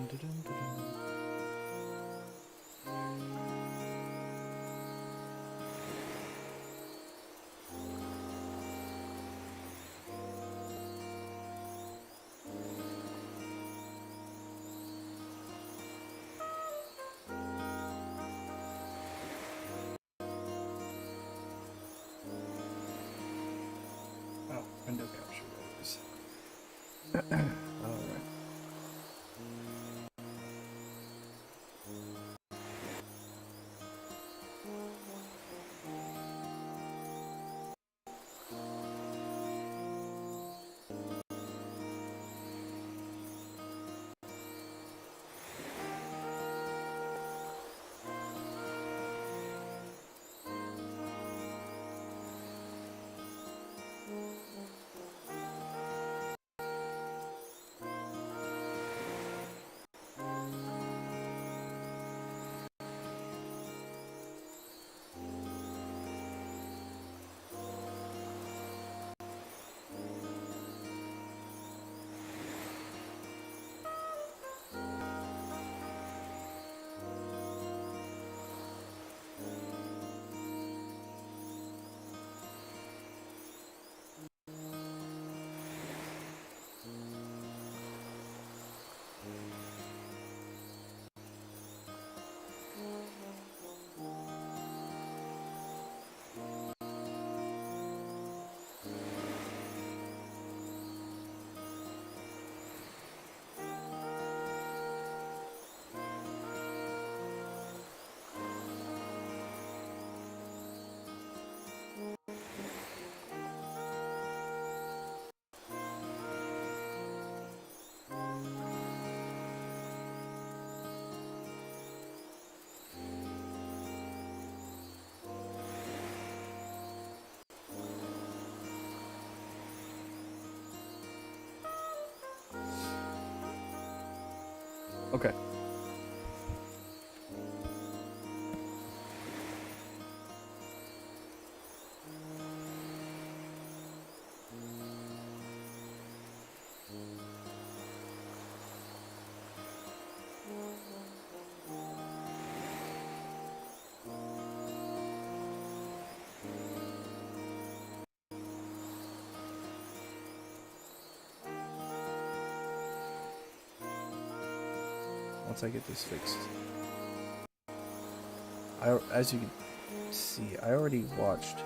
Oh, window capture, that is. Alright. Okay. Once I get this fixed. As you can see, I already watched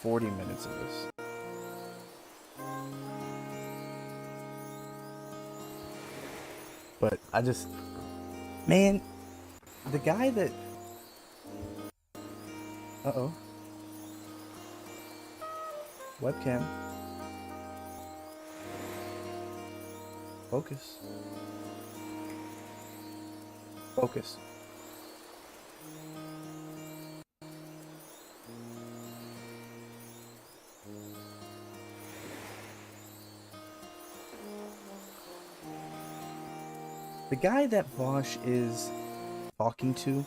40 minutes of this. But I just... Man, the guy that... Uh-oh. Webcam. Focus. Focus. The guy that Vosh is talking to,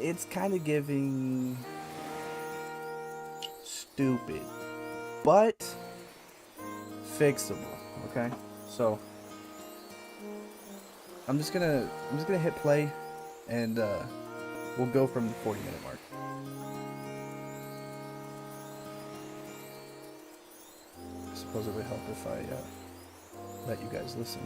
it's kind of giving stupid, but fixable. Okay, so I'm just gonna hit play, and we'll go from the 40-minute mark. I suppose it would help if I let you guys listen.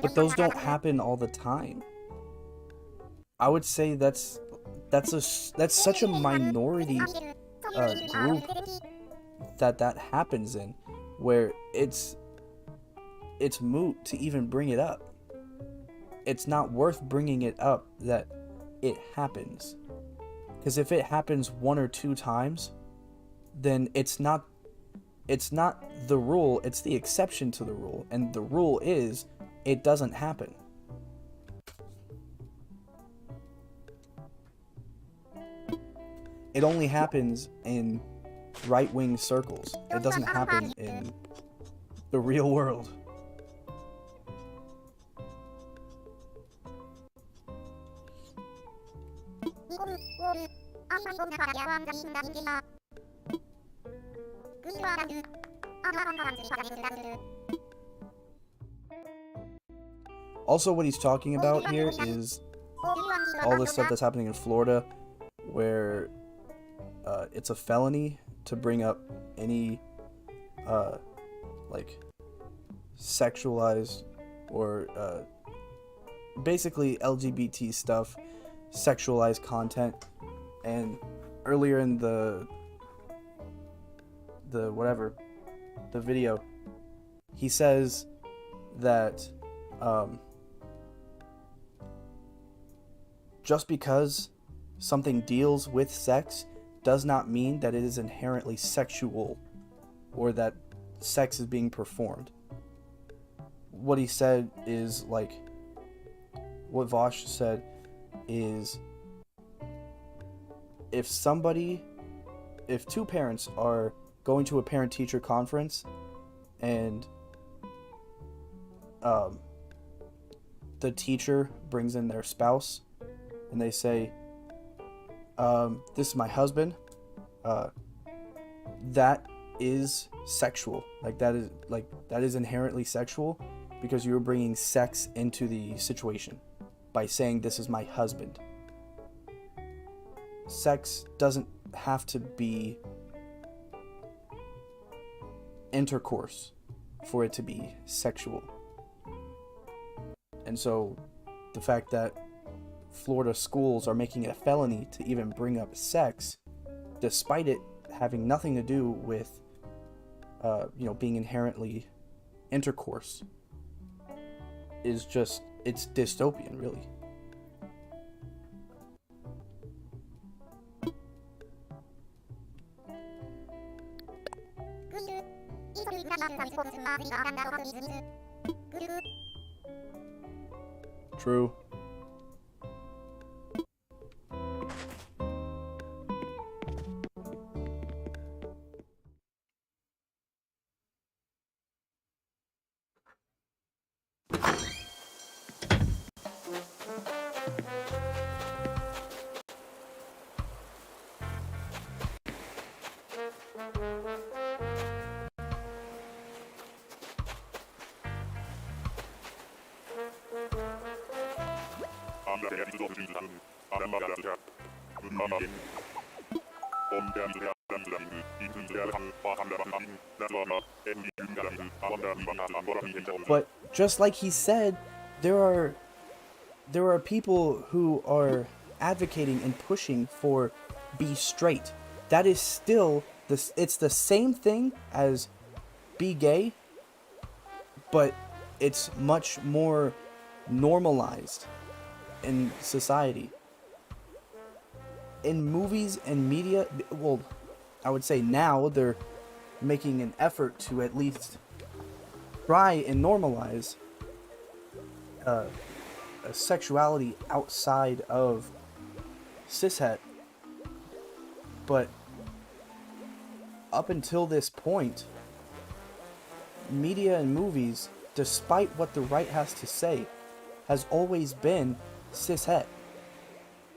But those don't happen all the time. I would say that's such a minority group that happens in, where it's moot to even bring it up. It's not worth bringing it up that it happens, because if it happens 1 or 2 times, then it's not the rule, it's the exception to the rule, and the rule is it doesn't happen. It only happens in right-wing circles. It doesn't happen in the real world. Also, what he's talking about here is all the stuff that's happening in Florida, where it's a felony to bring up any like sexualized or basically LGBT stuff, sexualized content. And earlier in the video, he says that just because something deals with sex does not mean that it is inherently sexual or that sex is being performed. What he said is, like, what Vosh said is, if 2 parents are going to a parent-teacher conference and the teacher brings in their spouse and they say, this is my husband, that is sexual. That is inherently sexual, because you're bringing sex into the situation by saying this is my husband. Sex doesn't have to be intercourse for it to be sexual. And so the fact that Florida schools are making it a felony to even bring up sex, despite it having nothing to do with being inherently intercourse, is just, it's dystopian, really. True. But just like he said, there are people who are advocating and pushing for be straight. That is still this. It's the same thing as be gay, but it's much more normalized in society. In movies and media, well, I would say now they're making an effort to at least try and normalize a sexuality outside of cishet. But up until this point, media and movies, despite what the right has to say, has always been cishet.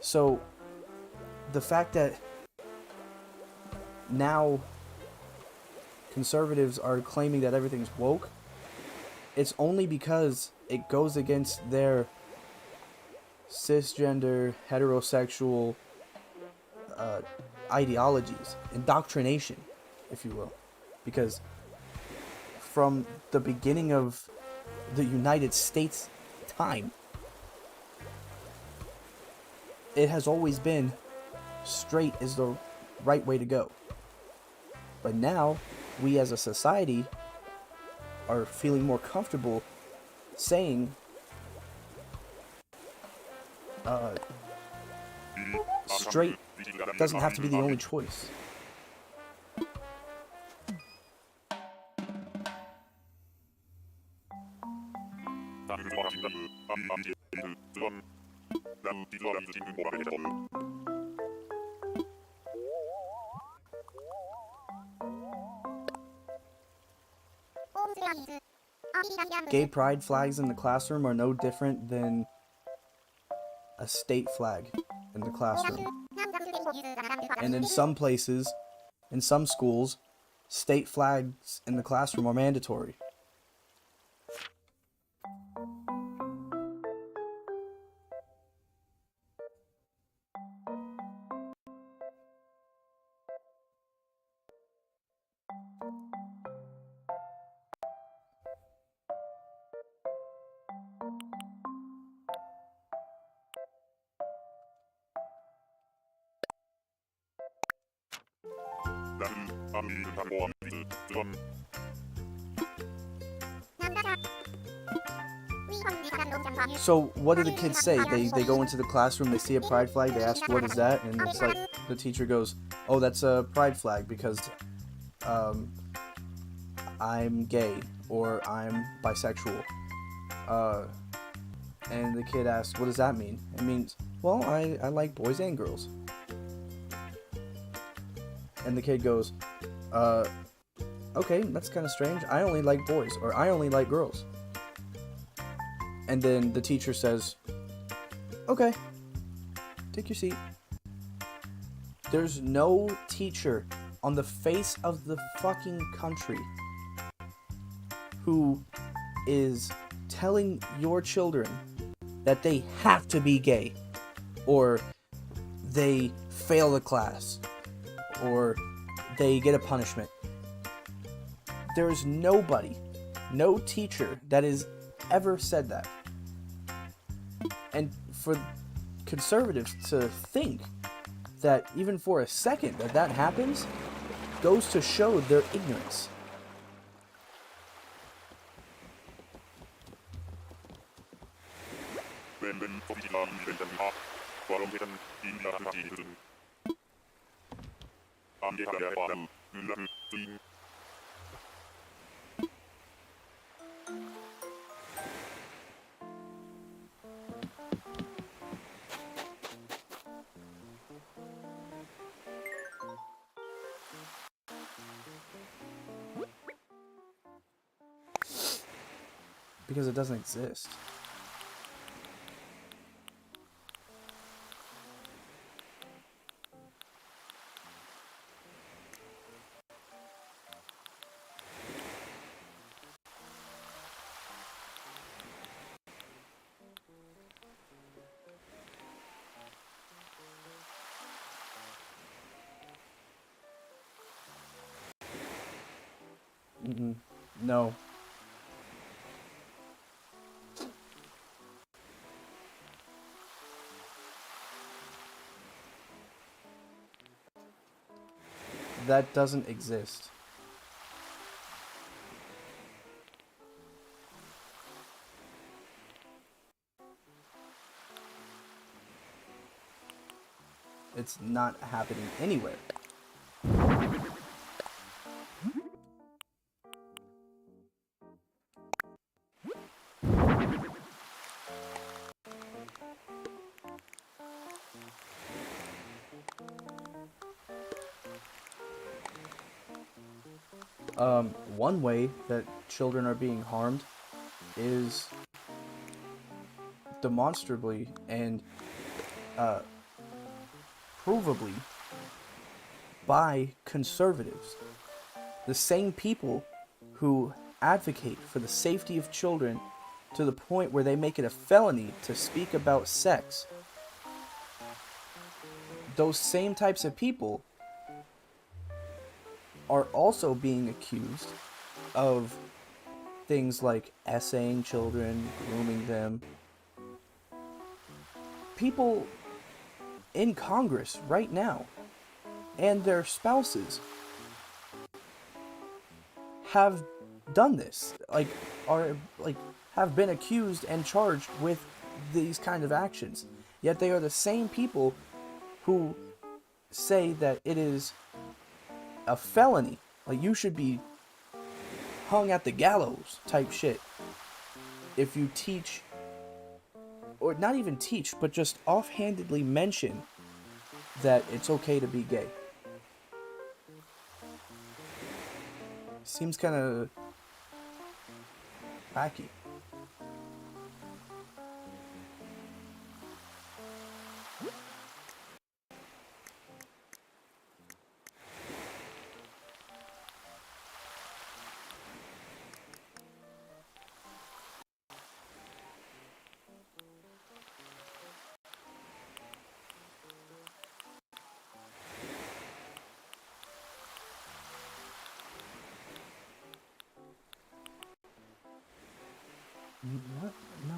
So the fact that now conservatives are claiming that everything's woke, it's only because it goes against their cisgender, heterosexual ideologies, indoctrination, if you will. Because from the beginning of the United States time, it has always been straight is the right way to go. But now, we as a society are feeling more comfortable saying straight doesn't have to be the only choice. Gay pride flags in the classroom are no different than a state flag in the classroom. And in some places, in some schools, state flags in the classroom are mandatory. So what do the kids say? They go into the classroom, they see a pride flag, they ask what is that, and it's like the teacher goes, oh, that's a pride flag because I'm gay or I'm bisexual. And the kid asks, what does that mean? It means, well, I like boys and girls. And the kid goes, okay, that's kind of strange. I only like boys, or I only like girls. And then the teacher says, okay, take your seat. There's no teacher on the face of the fucking country who is telling your children that they have to be gay, or they fail the class, or they get a punishment. There's nobody, no teacher that has ever said that. And for conservatives to think that even for a second that happens goes to show their ignorance. Because it doesn't exist. Mm-mm. No. That doesn't exist. It's not happening anywhere. One way that children are being harmed is demonstrably and uh, provably by conservatives. The same people who advocate for the safety of children to the point where they make it a felony to speak about sex. Those same types of people are also being accused of things like essaying children, grooming them. People in Congress right now and their spouses have done this, are have been accused and charged with these kind of actions. Yet they are the same people who say that it is a felony, like you should be hung at the gallows type shit if you teach, or not even teach, but just offhandedly mention that it's okay to be gay. Seems kind of wacky. What? No.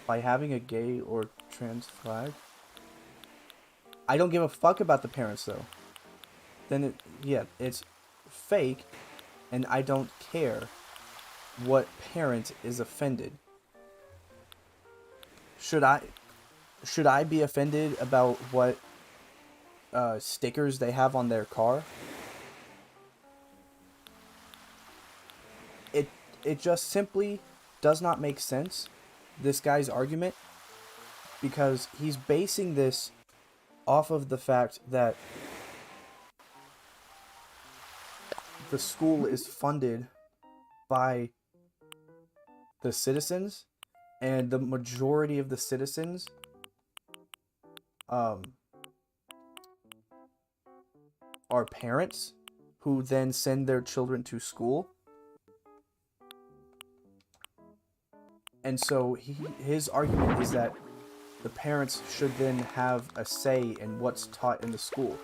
By having a gay or trans flag? I don't give a fuck about the parents though. Then it's fake, and I don't care what parent is offended. Should I be offended about what stickers they have on their car? It just simply does not make sense, this guy's argument, because he's basing this off of the fact that the school is funded by the citizens, and the majority of the citizens are parents who then send their children to school. And so his argument is that the parents should then have a say in what's taught in the school.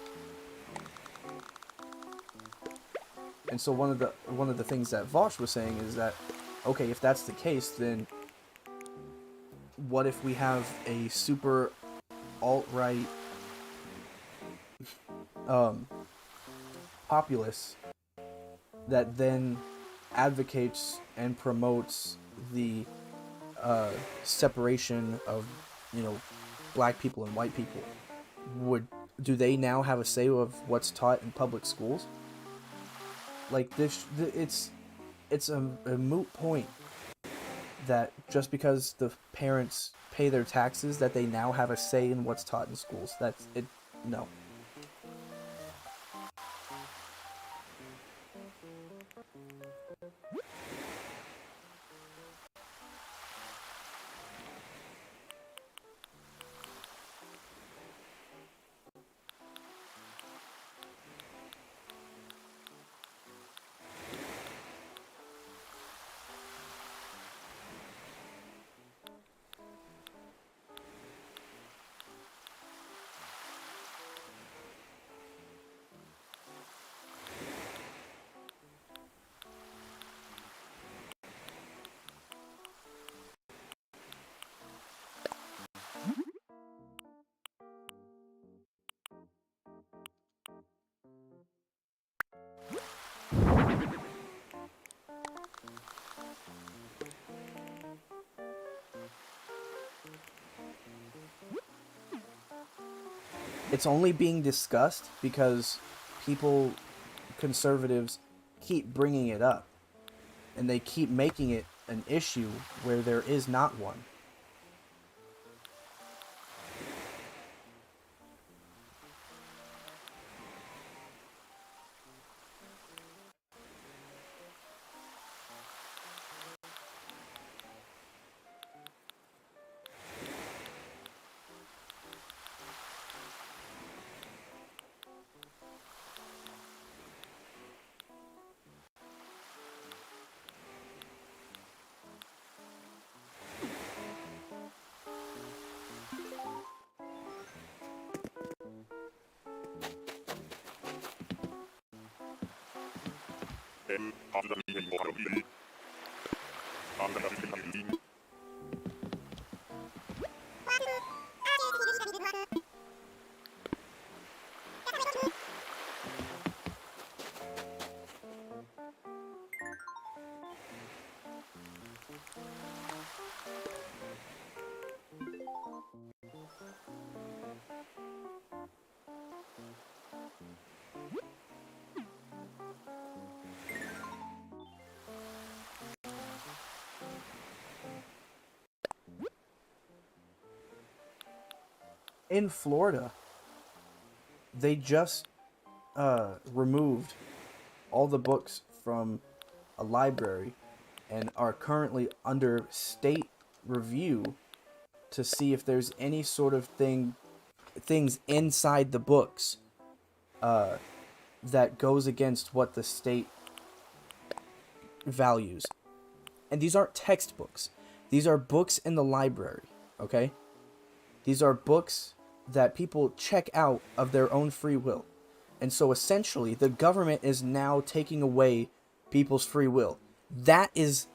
And so one of the things that Vosh was saying is that, okay, if that's the case, then what if we have a super alt-right populace that then advocates and promotes the separation of, black people and white people? Do they now have a say of what's taught in public schools? Like it's a moot point that just because the parents pay their taxes that they now have a say in what's taught in schools. That's it. No. It's only being discussed because people, conservatives, keep bringing it up. And they keep making it an issue where there is not one. In Florida, they just removed all the books from a library and are currently under state review to see if there's any sort of things inside the books that goes against what the state values. And these aren't textbooks. These are books in the library, okay? These are books that people check out of their own free will. And so essentially, the government is now taking away people's free will. That is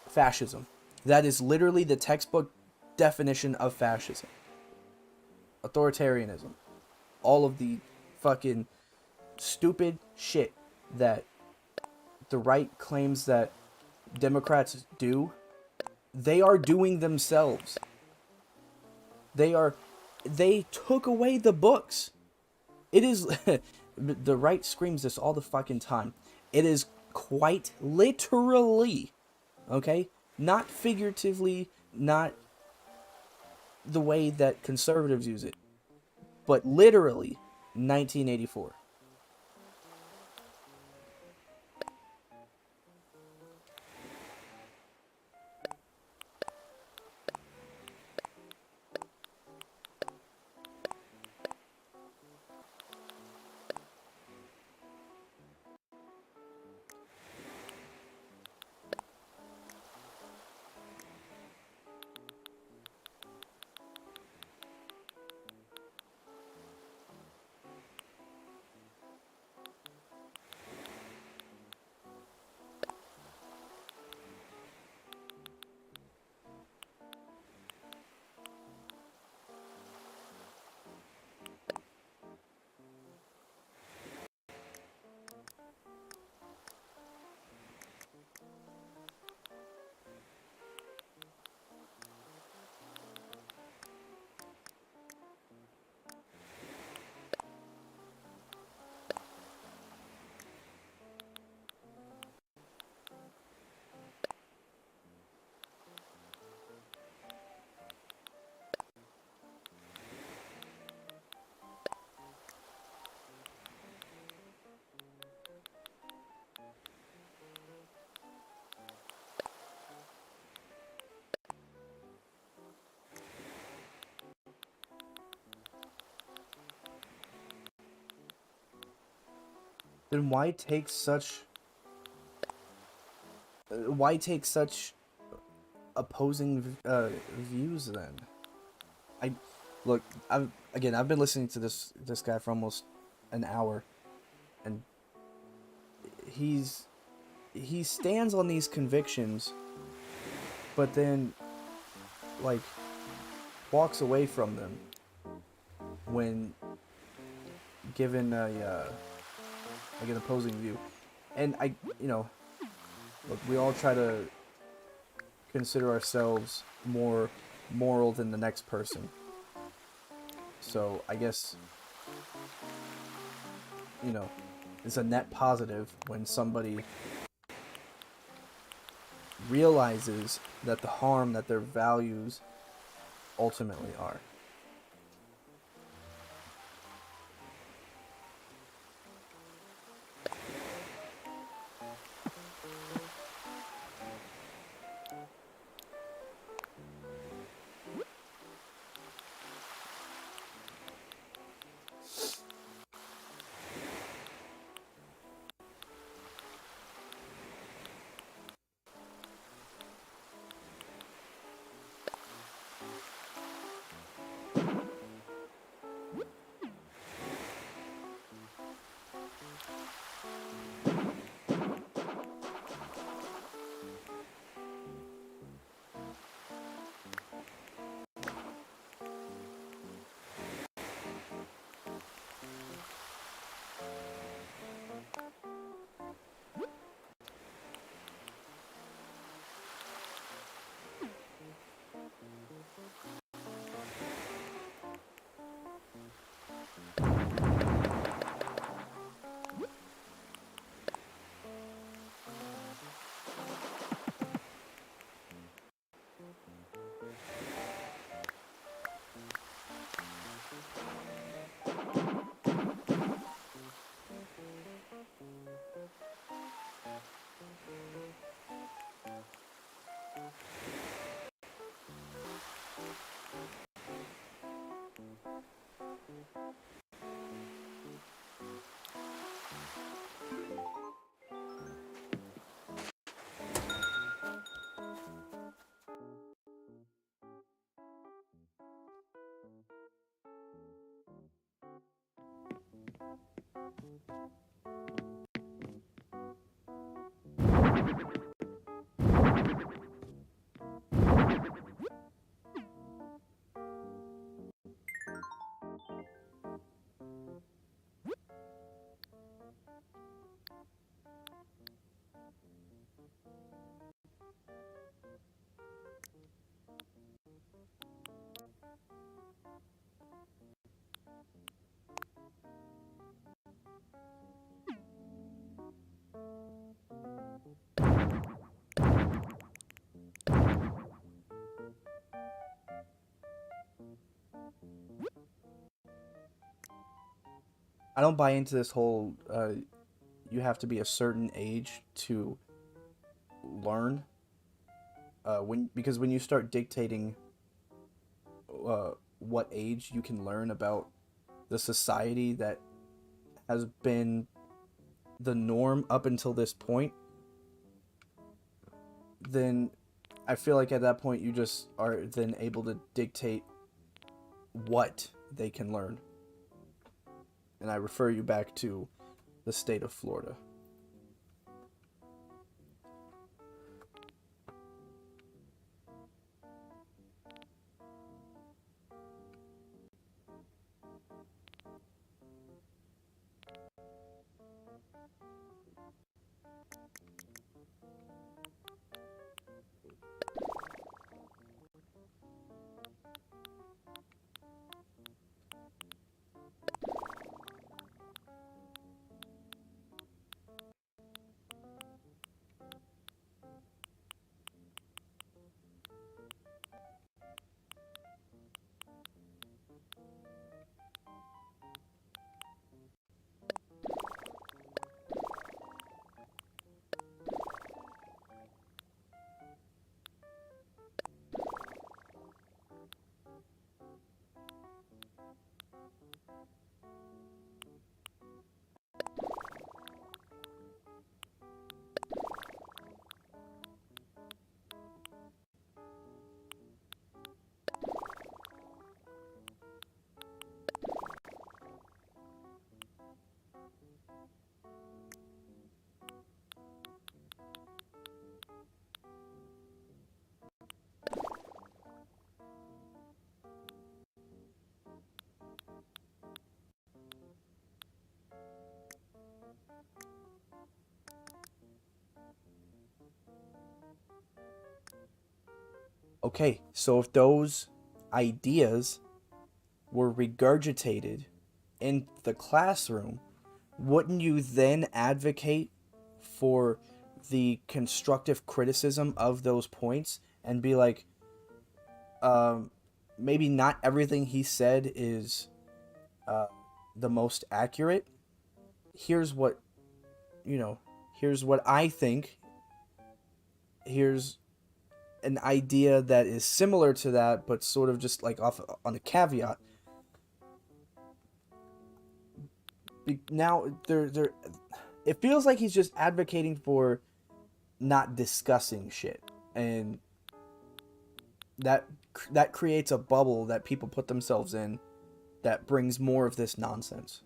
fascism. That is literally the textbook definition of fascism. Authoritarianism. All of the fucking stupid shit that the right claims that Democrats do, they are doing themselves. They took away the books. It is the right screams this all the fucking time. It is quite literally, okay? Not figuratively, not the way that conservatives use it, but literally 1984. Then why take such opposing views then? I've been listening to this guy for almost an hour, and he stands on these convictions, but then like walks away from them when given an opposing view. And look, we all try to consider ourselves more moral than the next person. So I guess, it's a net positive when somebody realizes that the harm that their values ultimately are. I don't buy into this whole you have to be a certain age to learn. Because when you start dictating what age you can learn about the society that has been the norm up until this point, then I feel like at that point you just are then able to dictate what they can learn. And I refer you back to the state of Florida. Okay, so if those ideas were regurgitated in the classroom, wouldn't you then advocate for the constructive criticism of those points and be like, um, maybe not everything he said is uh, the most accurate. Here's what, you know, here's what I think. Here's an idea that is similar to that, but sort of just like off on a caveat. Now, it feels like he's just advocating for not discussing shit, and that that creates a bubble that people put themselves in that brings more of this nonsense.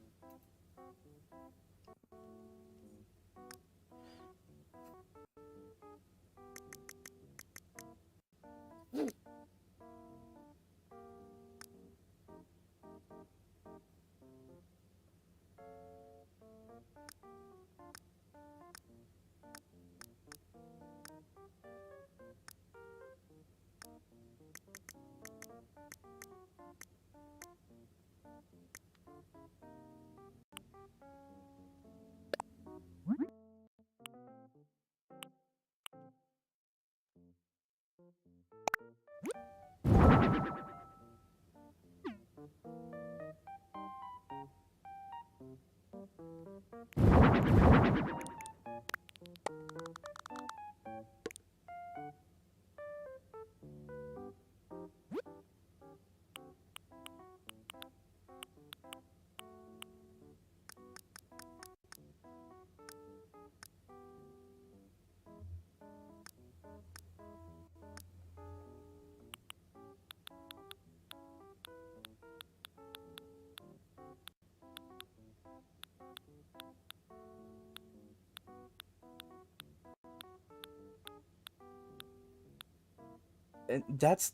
And that's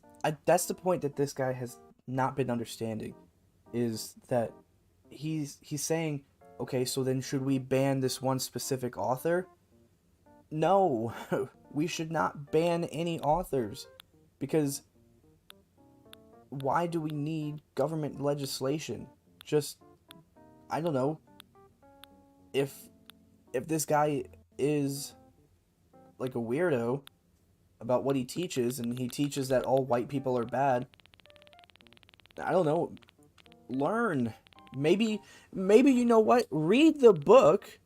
the point that this guy has not been understanding, is that he's saying, okay, so then should we ban this one specific author? No, we should not ban any authors, because why do we need government legislation? Just, I don't know, if this guy is like a weirdo about what he teaches, and he teaches that all white people are bad, I don't know, learn. Maybe you know what? Read the book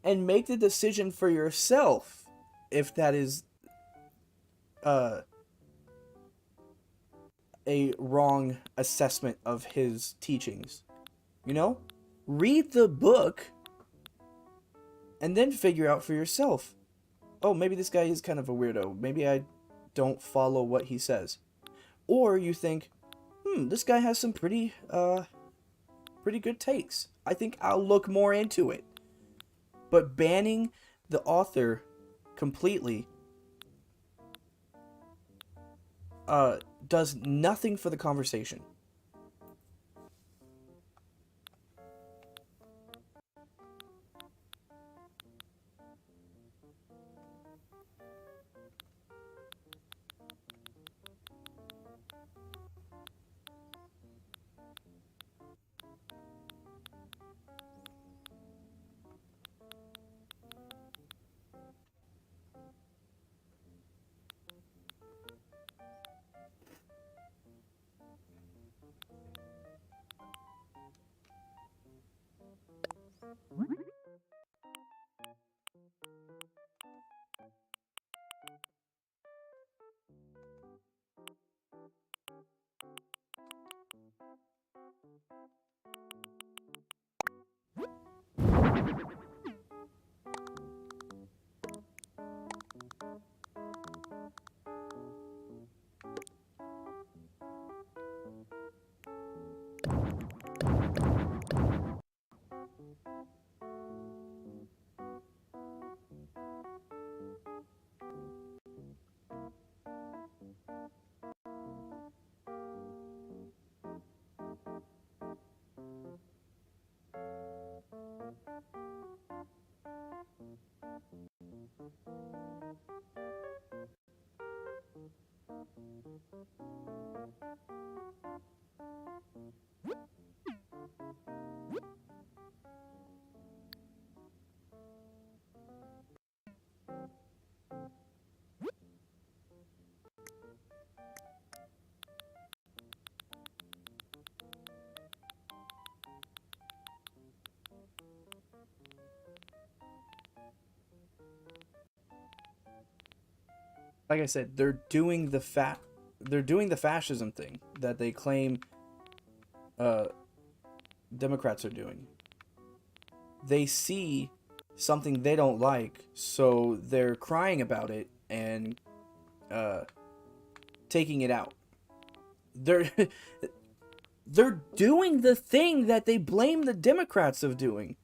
and make the decision for yourself if that is uh, a wrong assessment of his teachings. You know? Read the book and then figure out for yourself. Oh, maybe this guy is kind of a weirdo. Maybe I don't follow what he says. Or you think, this guy has some pretty good takes. I think I'll look more into it. But banning the author completely does nothing for the conversation. like I said, they're doing the fascism thing that they claim uh, Democrats are doing. They see something they don't like, so they're crying about it and uh, taking it out. They're they're doing the thing that they blame the Democrats of doing.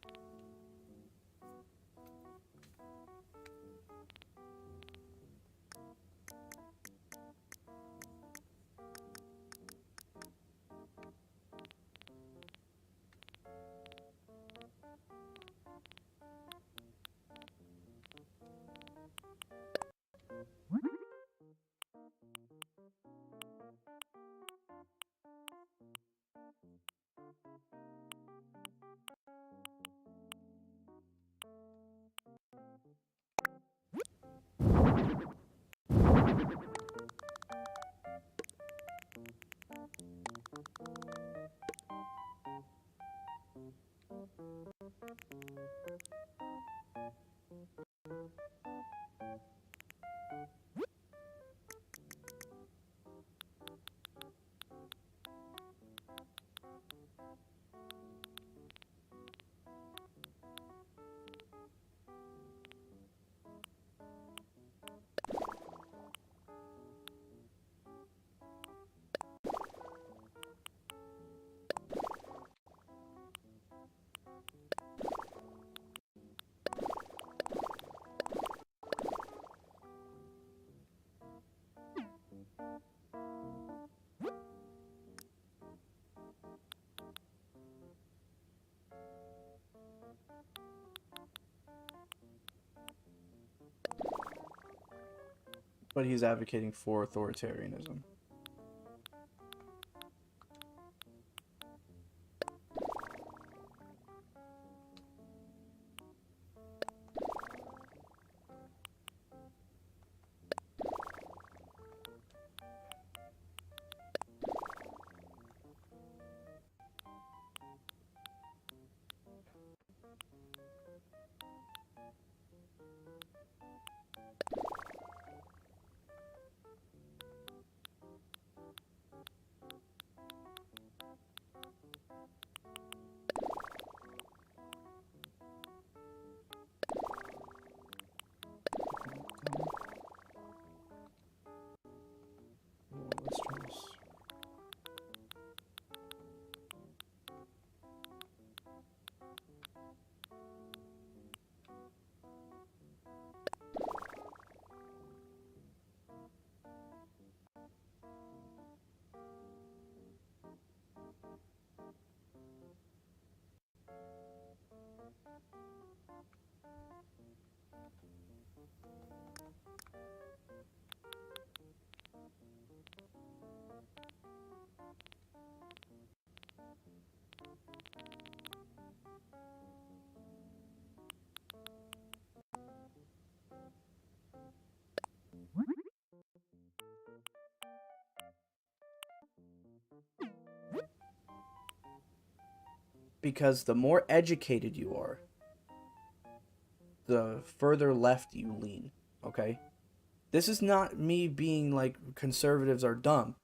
But he's advocating for authoritarianism. Let's try this. Because the more educated you are, the further left you lean. Okay? This is not me being like conservatives are dumb.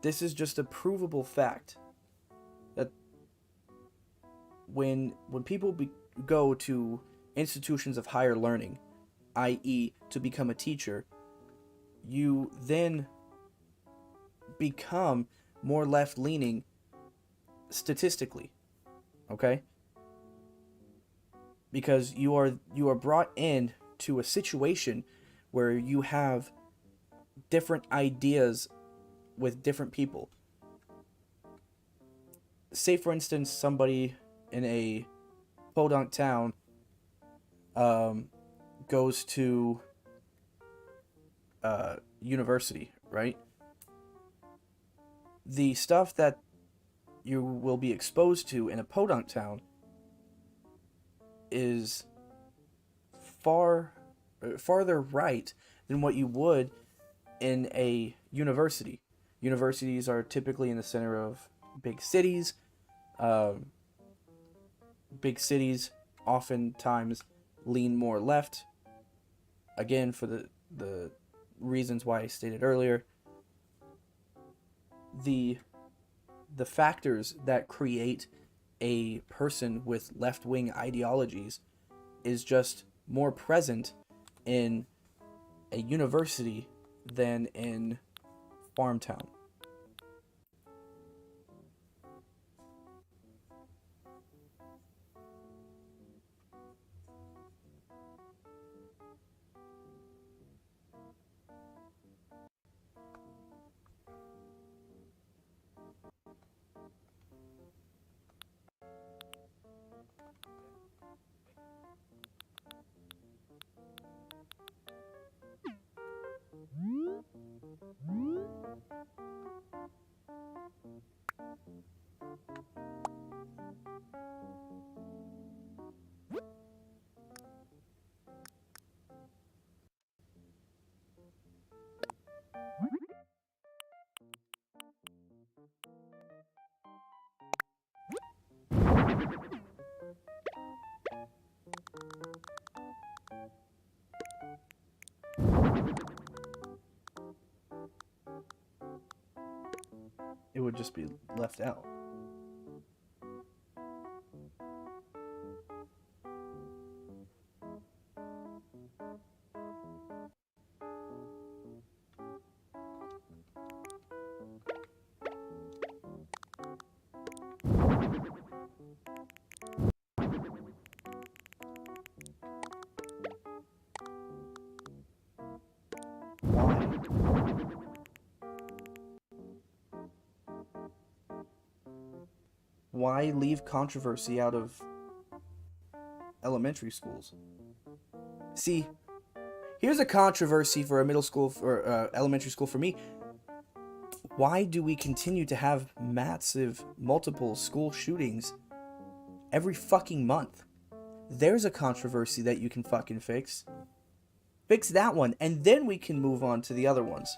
This is just a provable fact that when people go to institutions of higher learning, i.e., to become a teacher, you then become more left leaning statistically. Okay? Because you are brought in to a situation where you have different ideas with different people. Say for instance somebody in a podunk town goes to university, right? The stuff that you will be exposed to in a podunk town is farther right than what you would in a university. Universities are typically in the center of big cities. Big cities oftentimes lean more left. Again, for the the reasons why I stated earlier, the factors that create a person with left-wing ideologies is just more present in a university than in farm town. It would just be left out. Why leave controversy out of elementary schools? See, here's a controversy for a middle school or elementary school for me. Why do we continue to have massive, multiple school shootings every fucking month? There's a controversy that you can fucking fix. Fix that one, and then we can move on to the other ones.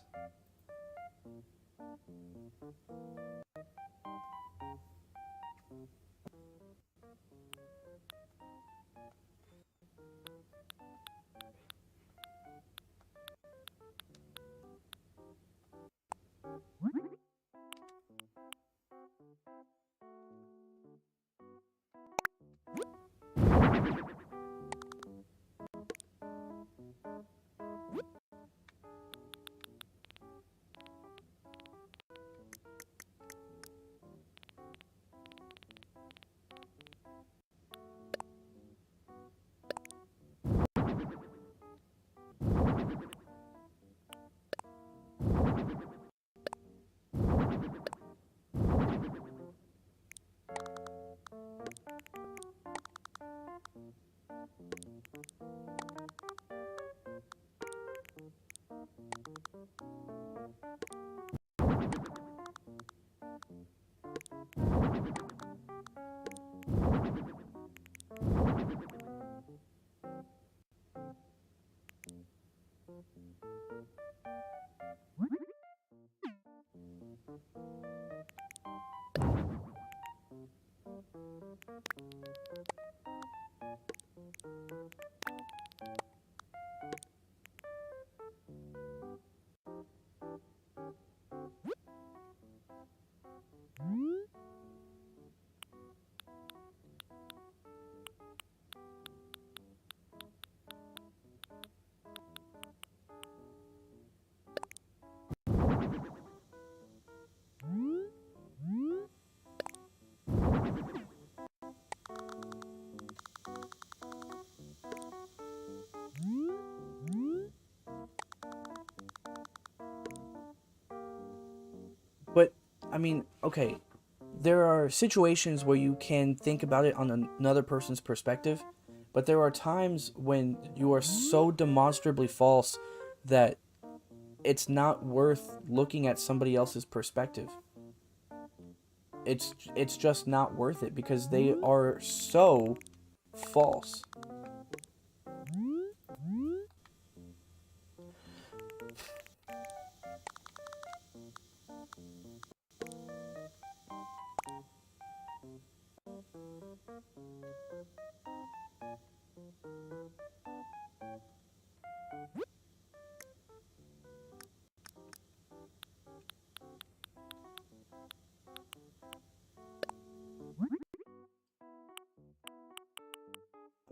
But, I mean, okay, there are situations where you can think about it on another person's perspective, but there are times when you are so demonstrably false that it's not worth looking at somebody else's perspective. It's just not worth it because they are so false.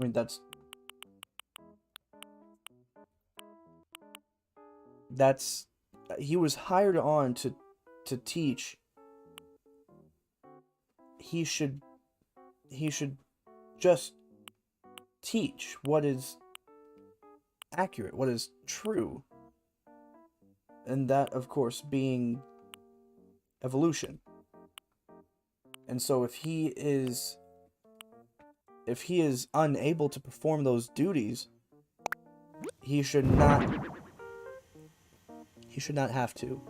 mean, that's he was hired on to teach. He should just teach what is accurate, what is true, and that, of course, being evolution. And so if he is unable to perform those duties, he should not have to.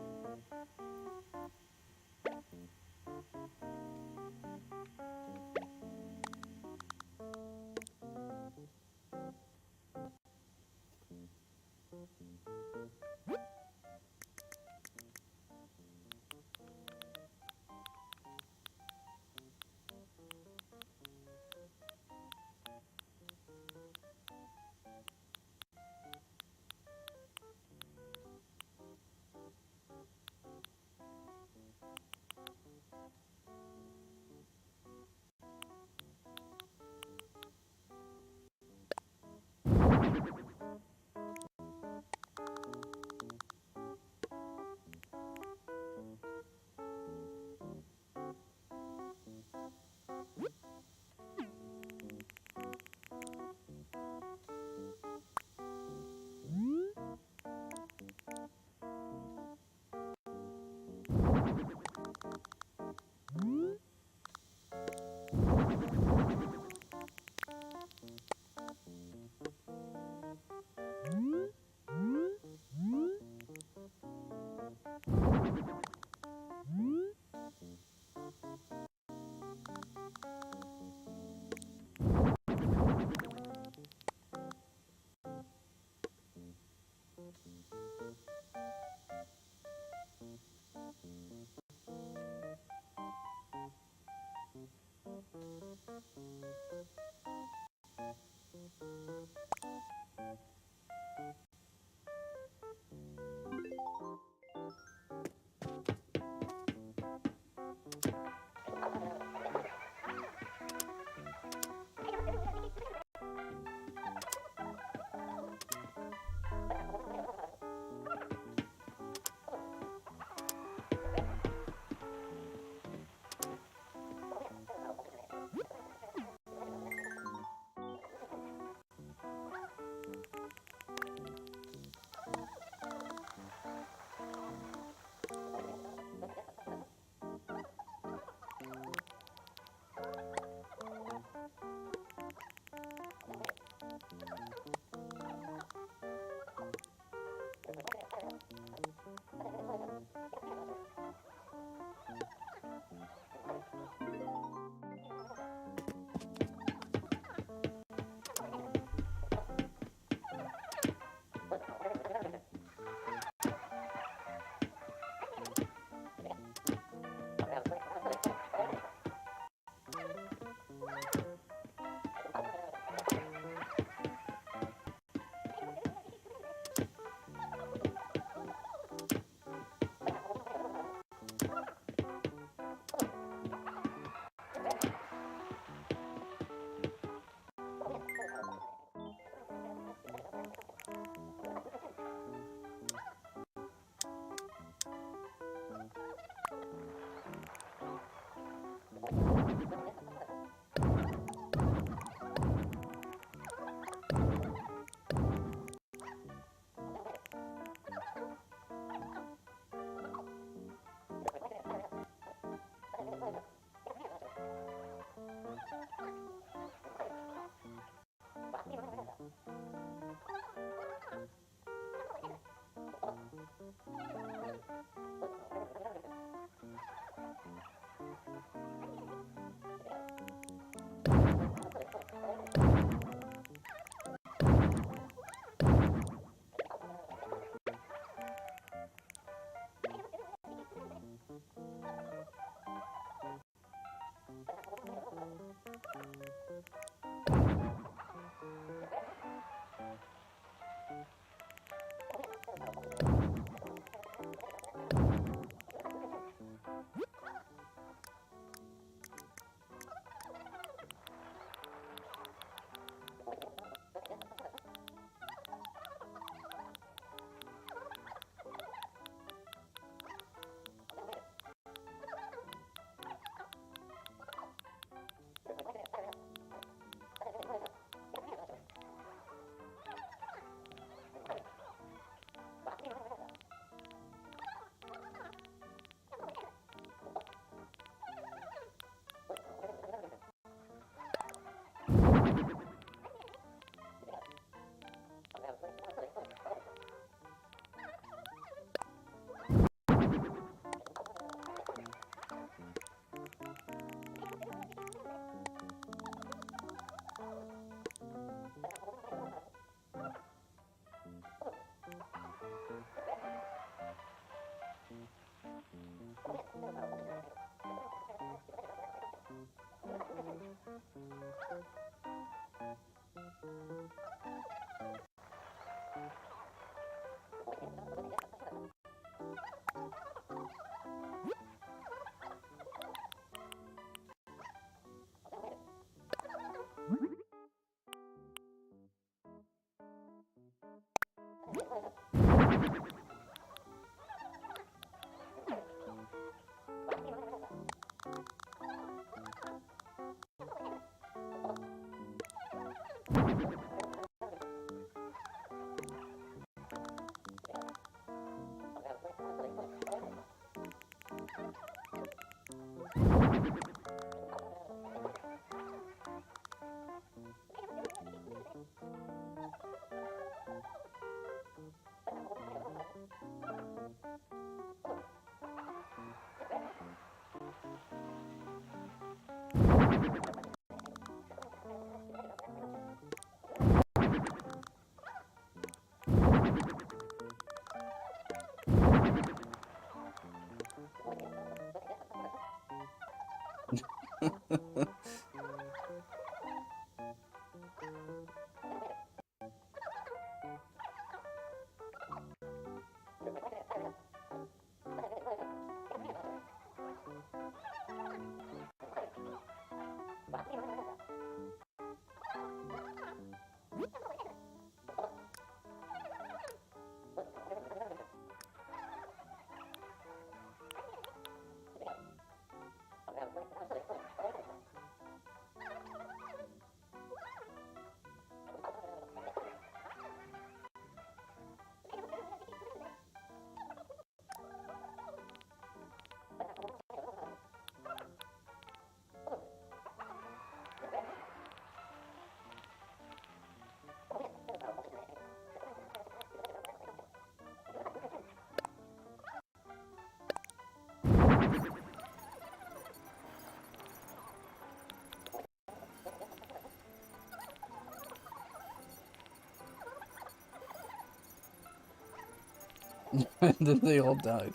And then they all died.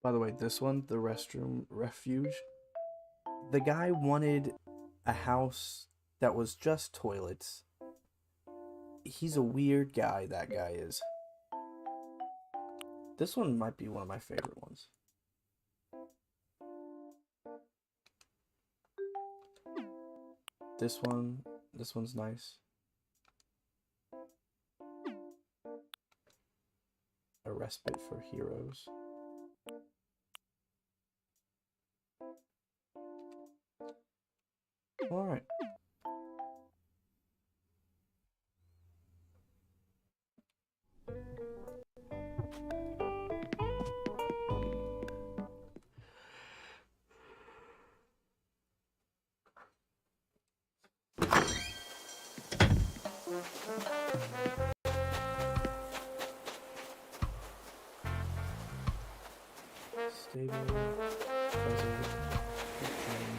By the way, this one, the restroom refuge, the guy wanted a house that was just toilets. He's a weird guy, that guy is. This one might be one of my favorite ones. This one's nice. A respite for heroes. All right. Stable, present, return.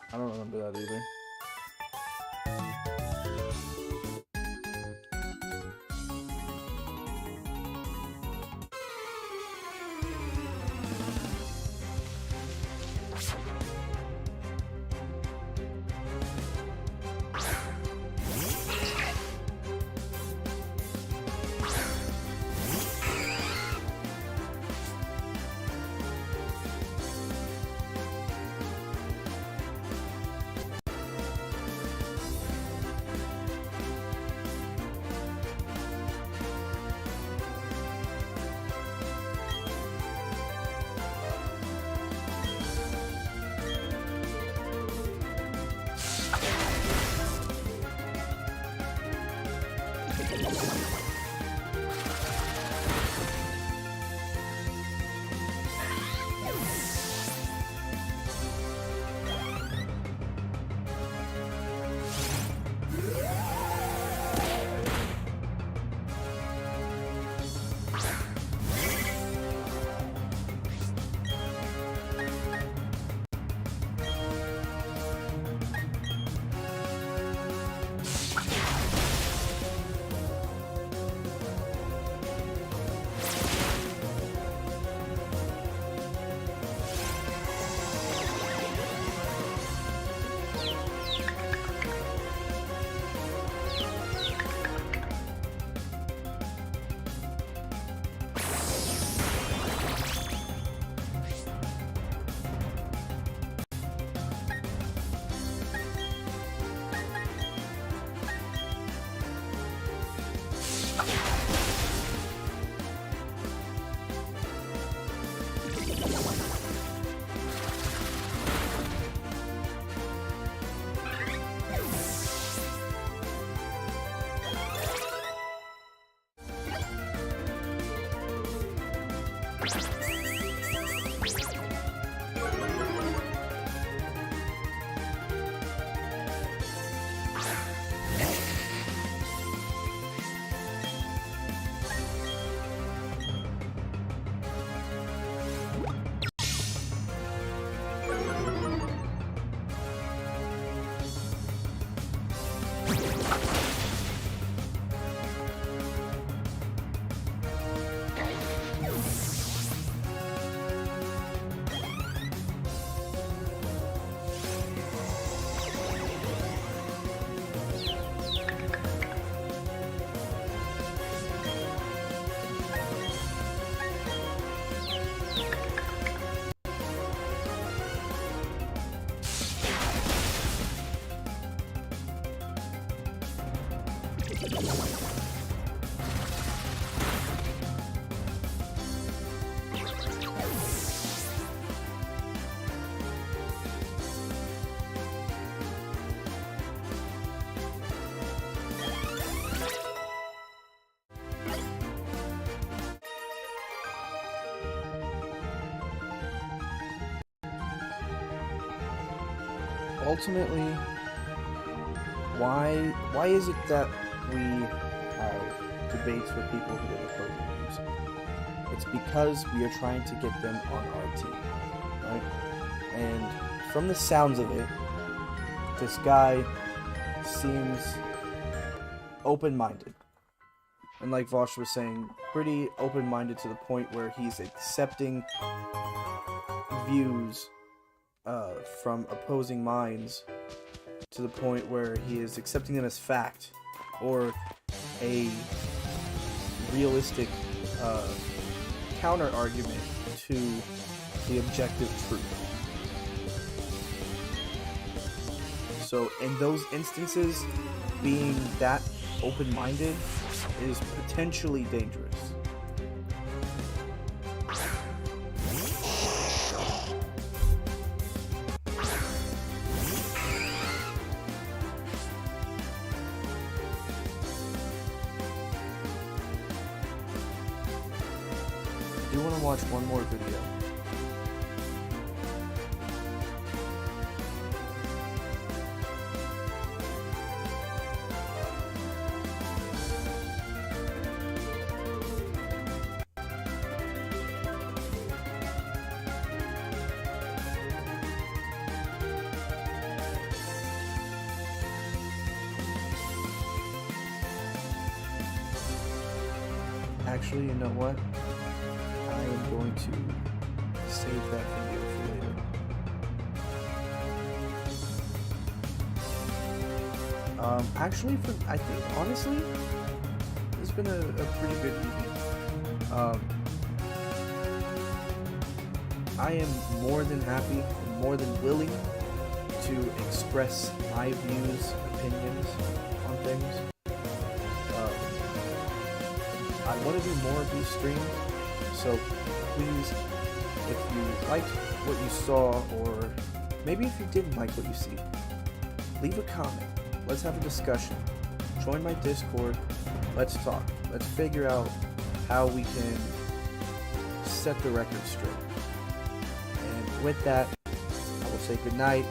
I don't remember that either. Ultimately, why is it that we have debates with people who are opposing views? It's because we are trying to get them on our team, right? And from the sounds of it, this guy seems open-minded. And like Vosh was saying, pretty open-minded to the point where he's accepting views from opposing minds to the point where he is accepting them as fact or a realistic counter argument to the objective truth. So in those instances, being that open-minded is potentially dangerous. I do want to watch one more video. Actually, you know what? I am going to save that video for later. Actually, I think, honestly, it's been a pretty good evening. I am more than happy and more than willing to express my views, opinions on things. I want to do more of these streams, so please, if you liked what you saw, or maybe if you didn't like what you see, leave a comment. Let's have a discussion. Join my Discord. Let's talk. Let's figure out how we can set the record straight. And with that, I will say goodnight.